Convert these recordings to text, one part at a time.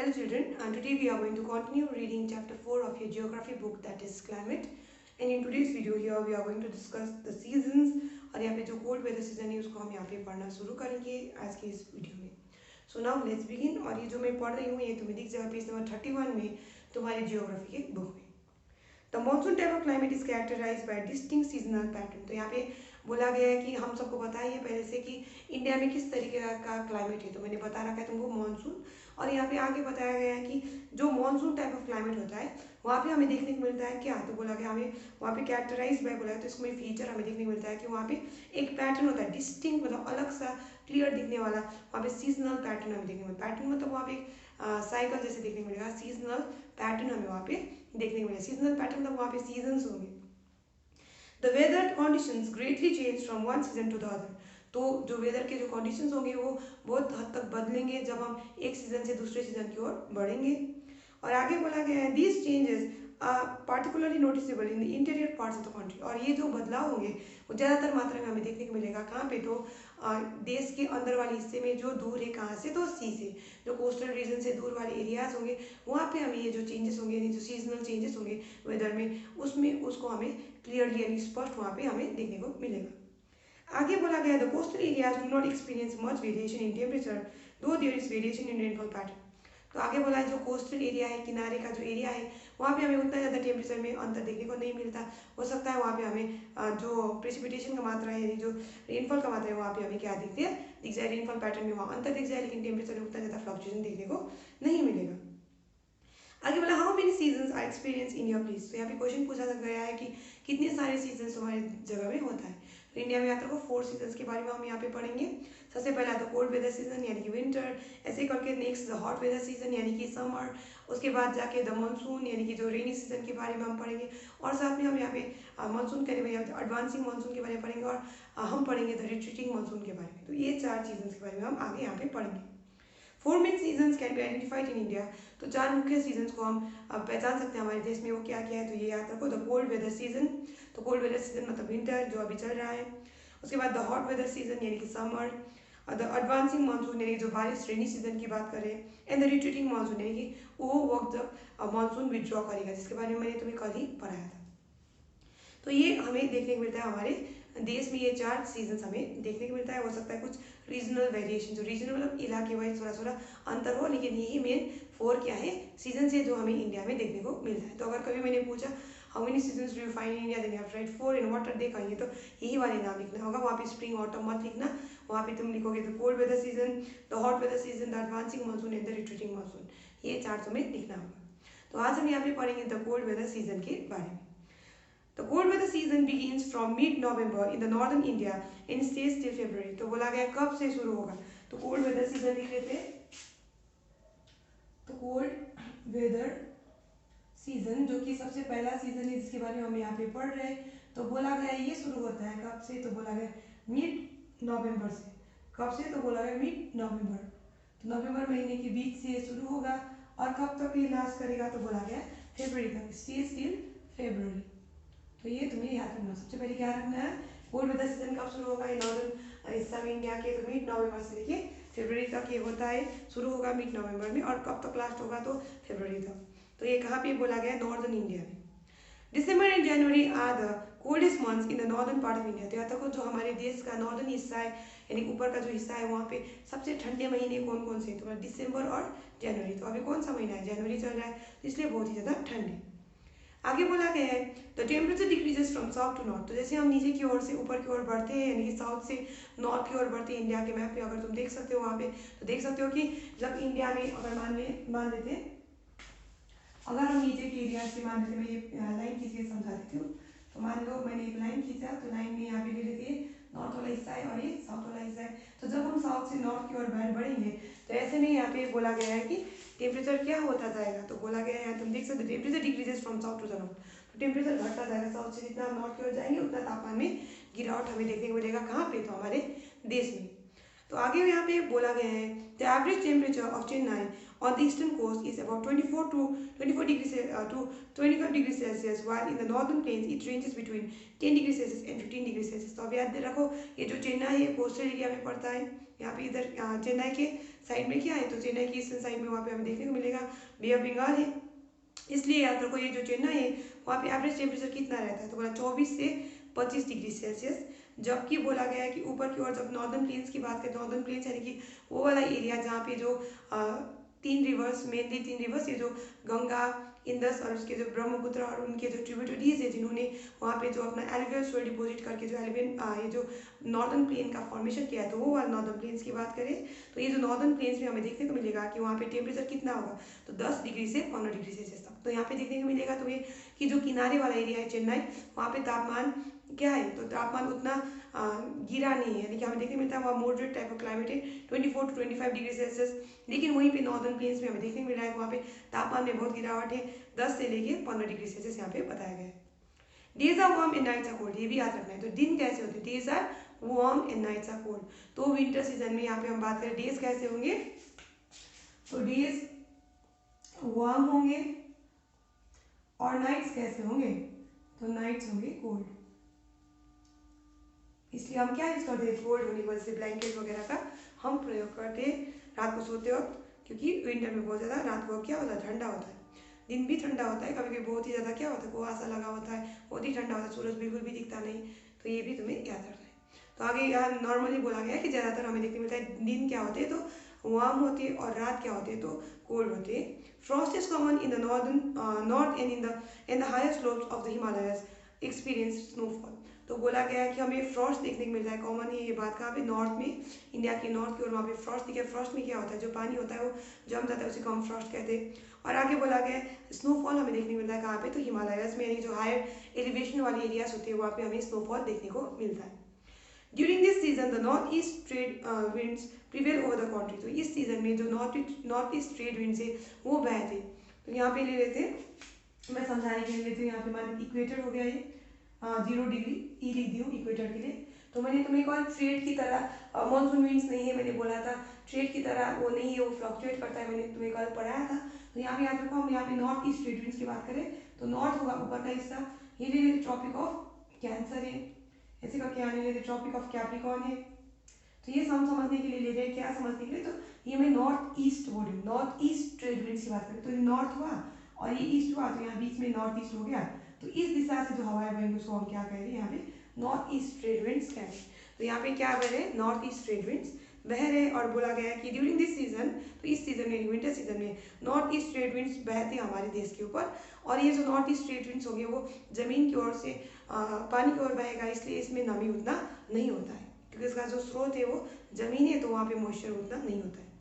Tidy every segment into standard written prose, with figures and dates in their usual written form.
Hello children, and today we are going to continue reading chapter 4 of your geography book, that is climate. And in today's video here we are going to discuss the seasons और यहाँ पे जो cold weather season है उसको हम यहाँ पे पढ़ना शुरू करेंगे आज के इस वीडियो में. So now let's begin. और ये जो मैं पढ़ रही हूँ ये तुम्हें दिख जाएगा पेज नंबर 31 में तुम्हारी जियोग्राफी के बुक में. The monsoon type of climate is characterized by distinct seasonal pattern. तो यहाँ पे बोला गया है कि हम सबको पता है पहले से कि इंडिया में किस तरीके का क्लाइमेट है. तो मैंने बता रखा है तुमको मानसून. और यहाँ पे आगे बताया गया है कि जो मानसून टाइप ऑफ क्लाइमेट होता है वहाँ पे हमें देखने को मिलता है क्या. तो बोला गया हमें वहाँ पे कैरेक्टराइज बाय बोला है. तो इसमें फीचर हमें देखने को मिलता है कि वहाँ पे एक पैटर्न होता है डिस्टिंक्ट, मतलब अलग सा क्लियर दिखने वाला. वहाँ पे सीजनल पैटर्न हमें देखने को पैटर्न मतलब वहाँ पे साइकिल जैसे देखने को मिलेगा. सीजनल पैटर्न हमें वहाँ पे देखने को मिलेगा. सीजनल पैटर्न मतलब वहाँ पे सीजन्स होंगे. The weather conditions greatly change from one season to the other. तो जो वेदर के जो कंडीशंस होंगे वो बहुत हद तक बदलेंगे जब हम एक सीजन से दूसरे सीजन की ओर बढ़ेंगे. और आगे बोला गया है these changes are particularly noticeable in the interior parts of the country. और ये जो बदलाव होंगे वो ज़्यादातर मात्रा में हमें देखने को मिलेगा कहाँ पे. तो देश के अंदर वाले हिस्से में जो दूर है कहाँ से, तो सी से, जो कोस्टल रीजन से दूर वाले एरियाज होंगे वहाँ पे हमें ये जो चेंजेस होंगे यानी जो सीजनल चेंजेस होंगे वेदर में उसको हमें क्लियरली यानी स्पष्ट वहाँ पे हमें देखने को मिलेगा. आगे बोला गया the coastal areas do not experience much variation in temperature though there is variation in rainfall pattern. तो आगे बोला है जो कोस्टल एरिया है, किनारे का जो एरिया है वहाँ पे हमें उतना ज़्यादा टेम्परेचर में अंतर देखने को नहीं मिलता. हो सकता है वहाँ पे हमें जो प्रेसिपिटेशन का मात्रा है यानी जो रेनफॉल का मात्रा है वहाँ पे हमें क्या दिख जाए रेनफॉल पैटर्न में वहाँ अंतर दिख जाए, लेकिन टेम्परेचर में उतना ज़्यादा फ्लक्चुएशन देखने को नहीं मिलेगा. आगे बोला how many seasons are experience in your place. तो यहाँ पे क्वेश्चन पूछा गया है कि कितने सारे सीजन्स तुम्हारी जगह में होता है. तो इंडिया में यात्रा को 4 सीजन्स के बारे में हम यहाँ पे पढ़ेंगे. सबसे पहला तो कोल्ड वेदर सीजन यानी कि विंटर, ऐसे करके next the hot weather season यानी कि समर, उसके बाद जाके द मानसून यानी कि जो रेनी सीजन के बारे में हम पढ़ेंगे. और साथ में हम यहाँ पे मानसून के बारे में एडवांसिंग मानसून के बारे में पढ़ेंगे और हम पढ़ेंगे द रिट्रीटिंग मानसून के बारे में. तो ये 4 सीजन्स के बारे में हम आगे यहाँ पे पढ़ेंगे. 4 main seasons can be identified in India. तो 4 मुख्य सीजन्स को हम पहचान सकते हैं हमारे देश में वो क्या क्या है. तो ये याद रखो द कोल्ड वेदर सीजन. तो कोल्ड वेदर सीजन मतलब विंटर जो अभी चल रहा है. उसके बाद द हॉट वेदर सीजन यानी कि समर, द एडवांसिंग मानसून यानी जो बारिश रेनी सीजन की बात करें, एंड द रिट्रीटिंग मानसून यानी कि वो वक्त जब मानसून विड्रॉ करेगा, जिसके बारे में मैंने तुम्हें कल ही पढ़ाया था. तो ये हमें देखने को मिलता है हमारे देश में. ये 4 सीजन्स हमें देखने को मिलता है. हो सकता है कुछ रीजनल वेरिएशन, जो रीजनल मतलब इलाके वाइज थोड़ा थोड़ा अंतर हो, लेकिन यही मेन 4 क्या है सीजन से जो हमें इंडिया में देखने को मिलता है. तो अगर कभी मैंने पूछा how many seasons do you find in India, then you have to write 4 in what are they. कहेंगे तो यही वाले नाम लिखना होगा. वहाँ पे स्प्रिंग ऑटम मत लिखना. वहाँ पे तुम लिखोगे the cold weather season, the hot weather season, the advancing monsoon and the retreating monsoon. ये 4 तुम्हें लिखना होगा. तो आज हम यहाँ पे पढ़ेंगे द कोल्ड वेदर सीजन के बारे में. The cold weather season begins from mid-November in the northern India and stays till February. तो बोला गया कब से शुरू होगा. तो cold weather season लिख लेते हैं. तो cold weather season जो कि सबसे पहला सीजन है जिसके बारे में हम यहाँ पे पढ़ रहे हैं. तो बोला गया ये शुरू होता है कब से. तो बोला गया मिड नवंबर से. कब से. तो बोला गया मिड नवंबर. तो नवंबर महीने के बीच से शुरू होगा और कब तक ये लास्ट करेगा. तो बोला गया फरवरी तक, स्टेज टिल फरवरी. तो ये तुम्हें याद रखना. सबसे पहले क्या रखना है कोल्ड वेदर सीजन कब शुरू होगा. नॉर्दर्न हिस्सा में इंडिया के तो मिड नवंबर से लेके फरवरी तक ये होता है. शुरू होगा मिड नवंबर में और कब तक लास्ट होगा तो फरवरी तक. तो ये कहाँ पे बोला गया नॉर्दर्न इंडिया में. December and January are the coldest months in the northern part of India. तो यहाँ तक जो हमारे देश का नॉर्दर्न हिस्सा है यानी ऊपर का जो हिस्सा है वहाँ पे सबसे ठंडे महीने कौन कौन से. तो दिसंबर और जनवरी. तो अभी कौन सा महीना है, जनवरी चल रहा है, इसलिए बहुत ही ज़्यादा ठंड है. आगे बोला गया है the temperature decreases from south to north. तो जैसे हम नीचे की ओर से ऊपर की ओर बढ़ते हैं यानी कि साउथ से नॉर्थ की ओर बढ़ते हैं. इंडिया के मैप पे अगर तुम देख सकते हो वहाँ पे तो देख सकते हो कि जब इंडिया में अगर मान लेते हैं अगर हम नीचे के एरिया से मान लेते, मैं ये लाइन खींच के समझा देती हूँ. तो मान लो मैंने एक लाइन खींचा तो लाइन में यहाँ पे ले लेते हैं नॉर्थ वाला हिस्सा है और ये साउथ वाला हिस्सा है. तो जब हम साउथ से नॉर्थ की ओर बढ़ेंगे तो ऐसे में यहाँ पे बोला गया है कि टेम्परेचर क्या होता जाएगा. तो बोला गया है यहाँ तुम देख सकते हो temperature decreases from south to the north. तो टेम्परेचर घटता जाएगा. साउथ से जितना हम नॉर्थ की ओर जाएंगे उतना तापमान में गिरावट हमें देखने को मिलेगा. कहाँ पे, तो हमारे देश में. तो आगे यहाँ पे बोला गया है the average temperature of Chennai on the eastern coast is about 24 degrees to 25 degrees Celsius, while in the northern plains it ranges between 10 degrees Celsius and 15 degrees Celsius. तो अब याद रखो ये जो चेन्नई है कोस्टल एरिया में पड़ता है यहाँ पे इधर चेन्नई के साइड में क्या है, तो चेन्नई की ईस्टर्न साइड में वहाँ पे हमें देखने को मिलेगा बे ऑफ बंगाल है। इसलिए याद रखो ये जो चेन्नई है वहाँ पे एवरेज टेम्परेचर कितना रहता है, तो बोला 24 से 25 डिग्री सेल्सियस। जबकि बोला गया है कि ऊपर की ओर जब नॉर्दर्न प्लेन्स की बात करें, नॉर्दर्न प्लेन्स यानी कि वो वाला एरिया जहाँ पे जो तीन रिवर्स, मेनली तीन रिवर्स, ये जो गंगा, इंदस और उसके जो ब्रह्मपुत्र और उनके जो ट्रिब्यूटरीज है जिन्होंने वहाँ पे जो अपना एलुवियल सोइल डिपोजिट करके जो ये जो नॉर्दर्न प्लेन का फॉर्मेशन किया है, तो वो वाला नॉर्दर्न प्लेन्स की बात करें तो ये जो नॉर्दर्न प्लेन्स में हमें देखने को मिलेगा कि वहाँ पे टेम्परेचर कितना होगा, तो 10 डिग्री से 15 डिग्री सेल्सियस तक। तो यहाँ पे देखने को मिलेगा तो ये कि जो किनारे वाला एरिया है चेन्नई, वहाँ पे तापमान क्या है, तो तापमान उतना गिरा नहीं है, यानी कि हमें देखने मिलता है वहाँ मॉडरेट टाइप ऑफ क्लाइमेट है 24 to 25 डिग्री सेल्सियस। लेकिन वहीं पे नॉर्दर्न प्लेन्स में हमें देखने को मिल रहा है वहाँ पे तापमान में बहुत गिरावट है, 10 से लेके 15 डिग्री सेल्सियस यहाँ पे बताया गया है। Days are warm and nights are cold, ये भी याद रखना है। तो दिन कैसे होते हैं, days are warm and nights are cold. तो विंटर सीजन में यहाँ पे हम बात करें डेज कैसे होंगे, तो डेज वार्म होंगे और नाइट्स कैसे होंगे, तो नाइट्स होंगे कोल्ड। इसलिए हम क्या यूज करते हैं, कोल्ड होने की वजह से ब्लैंकेट वगैरह का हम प्रयोग करते हैं रात को सोते वक्त, क्योंकि विंटर में बहुत ज़्यादा रात को क्या होता है, ठंडा होता है, दिन भी ठंडा होता है, कभी कभी बहुत ही ज़्यादा क्या होता है, कुहासा लगा होता है, बहुत ही ठंडा होता है, सूरज बिल्कुल भी दिखता नहीं। तो ये भी तुम्हें याद रखना है। तो आगे यहाँ नॉर्मली बोला गया है कि ज़्यादातर हमें देखने मिलता है दिन क्या होते हैं तो वार्म होते हैं और रात क्या होते हैं तो कोल्ड होते हैं। Frost is common in the north and in the higher slopes of the Himalayas experience snowfall. तो बोला गया है कि हमें फ्रॉस्ट देखने को मिलता है, कॉमन है ये बात कहाँ पे, नॉर्थ में, इंडिया के नॉर्थ की ओर वहाँ पे फ्रॉस्ट दिखे। फ्रॉस्ट में क्या होता है, जो पानी होता है वो जम जाता है, उसी को हम फ्रॉस्ट कहते हैं। और आगे बोला गया है स्नोफॉल हमें देखने को मिलता है कहाँ पे, तो हिमालयस में, यानी जो हायर एलिवेशन वाले एरियाज होते हैं वहाँ पे हमें स्नोफॉल देखने को मिलता है। During this season the north east trade winds prevail over the country. तो इस सीजन में जो नॉर्थ ईस्ट ट्रेड विंड्स है वो बहते। तो यहाँ पे ले लेते हैं, मैं समझाने के लिए लेते हैं, यहाँ पे हमारे इक्वेटर हो गया ये 0 डिग्री ई लिख दी हूँ इक्वेटर के लिए। तो मैंने तुम्हें कहा ट्रेड की तरह मानसून विंड्स नहीं है, मैंने बोला था ट्रेड की तरह वो नहीं है, वो फ्लक्चुएट करता है, मैंने तुम्हें कल पढ़ाया था। तो यहाँ पे याद रखो, हम यहाँ पे नॉर्थ ईस्ट ट्रेड विंड्स की बात करें तो नॉर्थ होगा ऊपर का हिस्सा, ये ले लेते ट्रॉपिक ऑफ कैंसर है, ऐसे करके यहाँ ले लेते ट्रॉपिक ऑफ कैप्रिकॉर्न है। तो ये हम समझने के लिए ले रहे हैं, क्या समझने के लिए, तो ये मैं नॉर्थ ईस्ट बोल रही हूँ, नॉर्थ ईस्ट ट्रेड विंड्स की बात करें तो ये नॉर्थ हुआ और ये ईस्ट हुआ, तो यहाँ बीच में नॉर्थ ईस्ट हो गया। तो इस दिशा से जो हवाएं बहेंगी उसको हम क्या कह रहे हैं, यहाँ पे नॉर्थ ईस्ट ट्रेड विंड्स कह रहे हैं। तो यहाँ पे क्या बह रहे, नॉर्थ ईस्ट ट्रेड विंड्स बह रहे। और बोला गया है कि ड्यूरिंग दिस सीजन, तो इस सीजन में विंटर सीजन में नॉर्थ ईस्ट ट्रेड विंड्स बहते हैं हमारे देश के ऊपर। और ये जो नॉर्थ ईस्ट ट्रेड विंड्स होंगे वो जमीन की ओर से पानी की ओर बहेगा, इसलिए इसमें नमी उतना नहीं होता है, क्योंकि इसका जो स्रोत है वो जमीन है, तो वहाँ पे मॉइस्चर उतना नहीं होता है।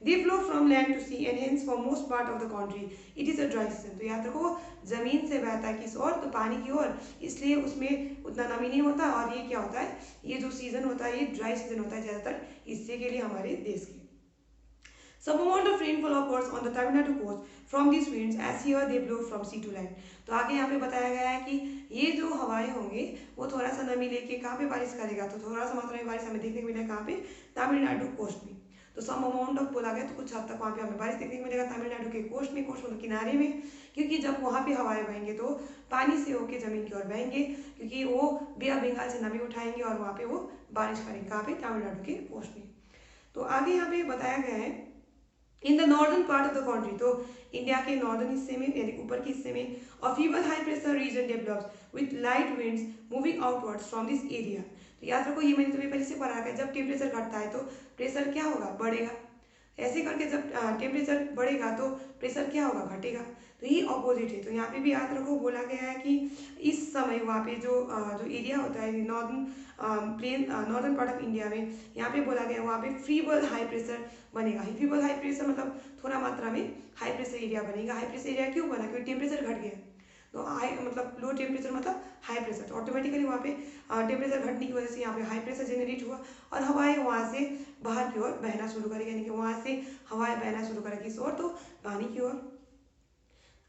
They flow from land to sea and hence for most part of the country it is a dry season। तो याद रखो जमीन से बहता है किस ओर, तो पानी की ओर, इसलिए उसमें उतना नमी नहीं होता। और ये क्या होता है, ये जो सीजन होता है ये ड्राई सीजन होता है ज़्यादातर हिस्से के लिए हमारे देश के। Some amount of rainfall occurs on the Tamil Nadu coast from these winds as here they blow from sea to land। तो आगे यहाँ पे बताया गया है कि ये जो हवाएं होंगे वो थोड़ा सा नमी लेके कहाँ पे बारिश करेगा, तो थोड़ा सा मात्रा में बारिश हमें देखने को मिलेगा कहाँ पे, तमिलनाडु कोस्ट में। तो सम अमाउंट ऑफ बोला गया तो कुछ हद तक वहाँ पे हमें बारिश देखने को मिलेगा तमिलनाडु के कोस्ट में, कोस्ट मतलब किनारे में, क्योंकि जब वहाँ पे हवाएं बहेंगे तो पानी से होके जमीन की ओर बहेंगे, क्योंकि वो बे ऑफ बंगाल से नमी उठाएंगे और वहाँ पे वो बारिश करेंगे कहाँ पे, तमिलनाडु के कोस्ट में। तो आगे यहाँ पे बताया गया है इन the northern part of the country, तो इंडिया के नॉर्दर्न हिस्से में यानी ऊपर के हिस्से में, और fever high pressure region develops with light winds moving outwards from this area. तो याद रखो ये मैंने तुम्हें पहले से पढ़ा है, जब टेम्परेचर घटता है तो प्रेशर क्या होगा, बढ़ेगा। ऐसे करके जब टेम्परेचर बढ़ेगा तो प्रेशर क्या होगा, घटेगा। तो ये ऑपोजिट है। तो यहाँ पे भी याद रखो बोला गया है कि इस समय वहाँ पे जो एरिया होता है नॉर्दर्न पार्ट ऑफ इंडिया में, यहाँ पे बोला गया वहाँ पे फीवर हाई प्रेशर बनेगा। फीवर हाई प्रेशर मतलब थोड़ा मात्रा में हाई प्रेशर एरिया बनेगा। हाई प्रेशर एरिया क्यों बना, क्योंकि टेम्परेचर घट गया। तो हाई मतलब लो टेम्परेचर मतलब हाई प्रेशर, तो ऑटोमेटिकली वहाँ पे टेम्परेचर घटने की वजह से यहाँ पे हाई प्रेशर जनरेट हुआ और हवाएं वहाँ से बाहर की ओर बहना शुरू करेगी, यानी कि वहाँ से हवाएं बहना शुरू करेगी किस ओर, तो पानी की ओर।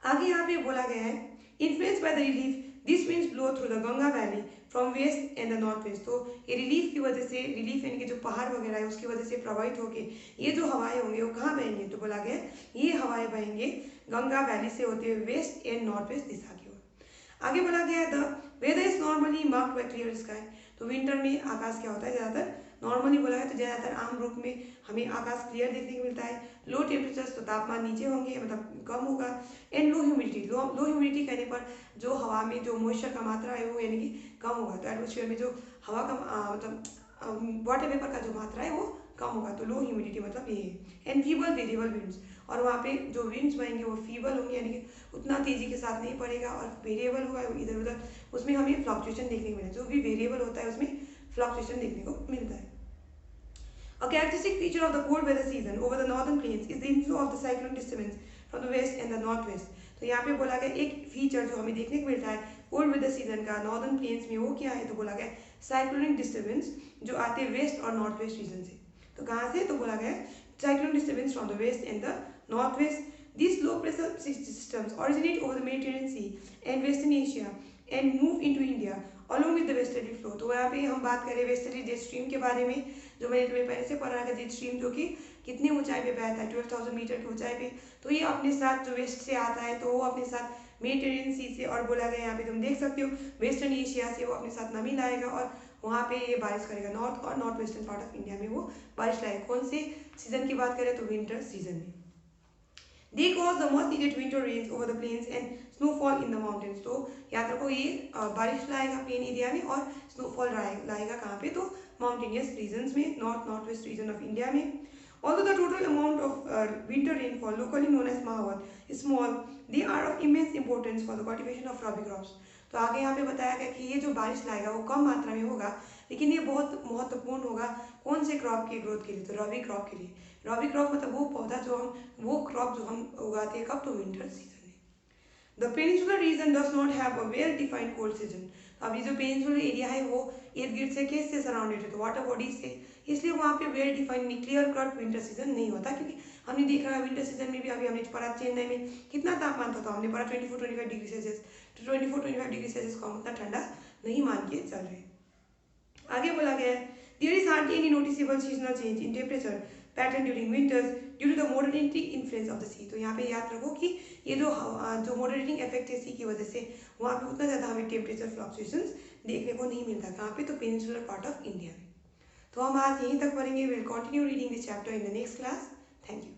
आगे यहाँ पे बोला गया है influence by the relief this winds blow through the Ganga valley from west and the north west. तो ये रिलीफ की वजह से, रिलीफ यानी कि जो पहाड़ वगैरह है उसकी वजह से प्रभावित होके ये जो हवाएं होंगे वो कहाँ बहेंगे, तो बोला गया ये हवाएं बहेंगे गंगा वैली से होते हुए वेस्ट एंड नॉर्थ वेस्ट दिशा की ओर। आगे बोला गया the weather is normally marked by clear sky. तो विंटर में आकाश क्या होता है, ज़्यादातर नॉर्मली बोला है तो ज़्यादातर आम रूप में हमें आकाश क्लियर देखने को मिलता है। लो टेम्परेचर्स तो तापमान नीचे होंगे, मतलब कम होगा। And low humidity, low humidity कहने पर जो हवा में जो मॉइस्चर का मात्रा है वो यानी कि कम होगा। तो एटमोसफियर में जो हवा का मतलब वाटर वेपर का जो मात्रा है वो कम होगा। तो लो ह्यूमिडिटी मतलब ये है। एंड फीबल वेरिएबल विंड्स, और वहाँ पे जो विंड्स बनेंगे वो फीबल होंगे, यानी कि उतना तेज़ी के साथ नहीं पड़ेगा, और वेरिएबल होगा इधर उधर, उसमें हमें फ्लक्चुएशन देखने को मिलेगा। जो भी वेरिएबल होता है उसमें फ्लक्चुएशन देखने को मिलता है। A characteristic feature of the cold weather season over the northern plains is the inflow of the cyclone disturbance from the west and the northwest. तो यहाँ पे बोला गया एक फीचर जो हमें देखने को मिलता है कोल्ड वेदर सीजन का नॉर्दर्न प्लेन्स में, वो क्या है? तो बोला गया साइक्लोनिक डिस्टर्बेंस जो आते हैं वेस्ट और नॉर्थ वेस्ट रीजन से। तो कहाँ से? तो बोला गया cyclonic disturbance from the west and the north west. These low pressure systems originate over the Mediterranean Sea and Western Asia and move into India along with the westerly flow. तो यहाँ पे हम बात करें वेस्टर्ली जेट स्ट्रीम के बारे में, जो मैंने तुम्हें पहले से पढ़ा था। जेट स्ट्रीम जो कि कितनी ऊंचाई पे बहता है? 12,000 मीटर की ऊंचाई पे। तो ये अपने साथ जो वेस्ट से आता है तो वो अपने साथ मेडिटेरियन सी से, और बोला गया यहाँ पे तुम देख सकते हो वेस्टर्न एशिया से वो अपने साथ नमी लाएगा और वहाँ पे ये बारिश करेगा। नॉर्थ और north western part of India में वो बारिश लाएगा। कौन से सीजन की बात करें? तो विंटर सीजन में। They cause the much needed winter rains over the plains and snowfall in the mountains. तो याद रखो ये बारिश लाएगा प्लेन एरिया में और स्नोफॉल लाएगा कहाँ पे? तो माउंटेनियस रीजन्स में, north west region of India में. Although the total amount of winter rainfall, locally known as Mahavat, is small, they are of immense importance for the cultivation of rabi crops. तो आगे यहाँ पे बताया गया कि ये जो बारिश लाएगा वो कम मात्रा में होगा, लेकिन ये बहुत महत्वपूर्ण होगा कौन से क्रॉप की ग्रोथ के लिए? तो रबी क्रॉप के लिए. रबी क्रॉप मतलब वो पौधा जो हम, वो क्रॉप जो हम उगाते हैं कब? तो विंटर सीजन में. The peninsular reason does not have a well defined cold season. अब ये जो पेनिनसुलर एरिया है वो इर्द गिर्द से किससे सराउंडेड है? तो वाटर बॉडीज से, इसलिए वहाँ पे well defined clear cut winter season नहीं होता. क्योंकि हमने देखा है विंटर सीजन में भी, अभी हमने पढ़ा चेन्नई में कितना तापमान था, तो हमने पढ़ा 24-25 डिग्री सेल्सियस. तो 24-25 डिग्री सेल्सियस को हम उतना ठंडा नहीं मान के चल रहे. आगे बोला गया है there is hardly any noticeable seasonal change in temperature pattern during winters due to the moderating influence of the sea. तो यहाँ पे याद रखो कि ये जो मॉडरेटिंग इफेक्ट है सी की वजह से, वहाँ पे उतना ज़्यादा हमें टेम्परेचर फ्लक्चुएशंस देखने को नहीं मिलता. कहाँ पे? तो पेनिनसुलर पार्ट ऑफ इंडिया में. तो हम आज यहीं तक पढ़ेंगे. Will continue reading this chapter in the next class. Thank you.